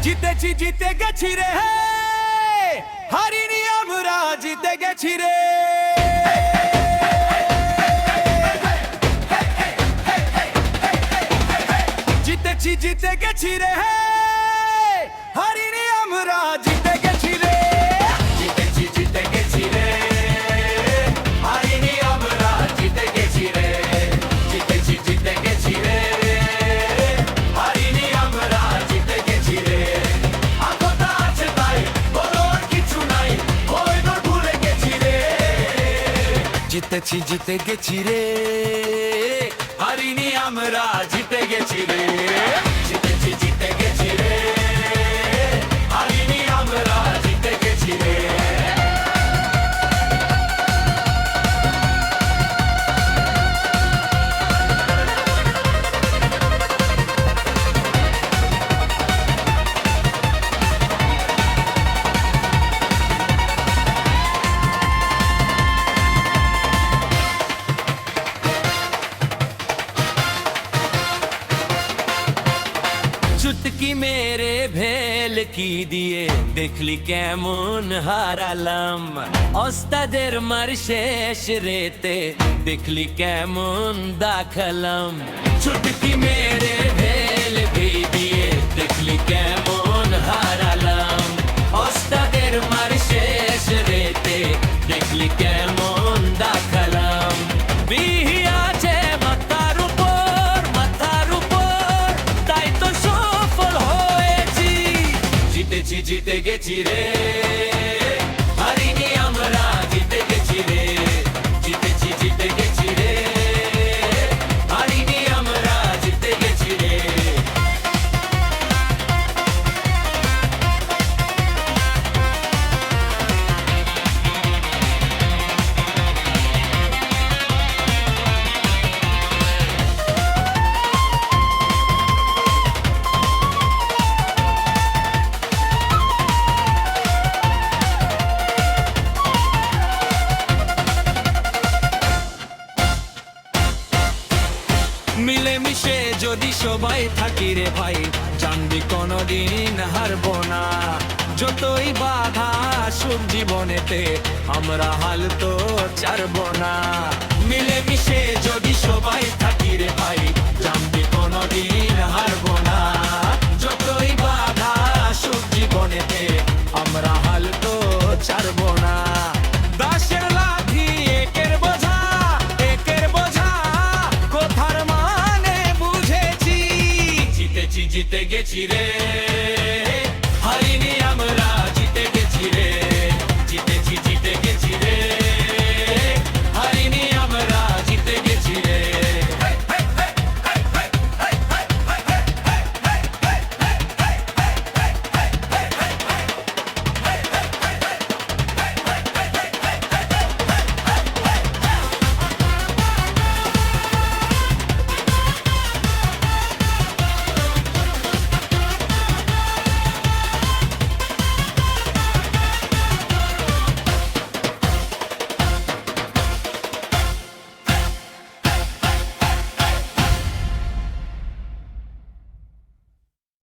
জিতেছি জিতে গেছি রে, হারিনি আমরা জিতে গেছি রে। জিতেছি জিতে গেছি রে, হারিনি আমরা জিতে গেছি রে। জিতেছি জিতে গেছি রে, হারিনি আমরা জিতে গেছি রে। জিতেছি জিতে গেছি রে, হারিনি আমরা জিতে গেছি রে। কথা আছে তাই বলার কিছু নাই, ওই তো ভুলে গেছি রে। জিতেছি জিতে গেছি রে, হারিনি আমরা জিতে গেছি রে। জিতেছি জিতে গেছি রে, হারিনি আমরা জিতে গেছি রে। চুটকি মেরে ভেল কি দিয়ে দেখলি কেমন হারালাম। ওস্তাদের মার শেষ রেতে দেখলি কেমন দাখালাম। চুটকি মেরে ভেল কি দিয়ে দেখলি কেমন হারালাম। ওস্তাদের মার শেষ রেতে দেখলি কেমন দাখালাম। বিহিয়াছে মাথার উপর মাথার উপর, তাই তো সফল হয়েছি। জিতেছি জিতে গেছি রে, হারিনি আমরা জিতে গেছি রে। জিতেছি জিতে গেছি রে, হারিনি আমরা জিতে গেছি রে। মিলেমিশে যদি সবাই থাকি রে ভাই, জানবি কোনদিন হারবো না। যতই বাধা আসুক জীবনেতে, আমরা হাল তো ছাড়বো না। মিলেমিশে যদি সবাই থাকি রে ভাই, জানবি কোনদিন হারবো না। যতই বাধা আসুক জীবনেতে, আমরা হাল তো ছাড়বো না। দাসের লাঠি একের বোঝা, একের বোঝা কোথার মানে বুঝেছি। জিতেছি জিতে গেছি রে, হারিনি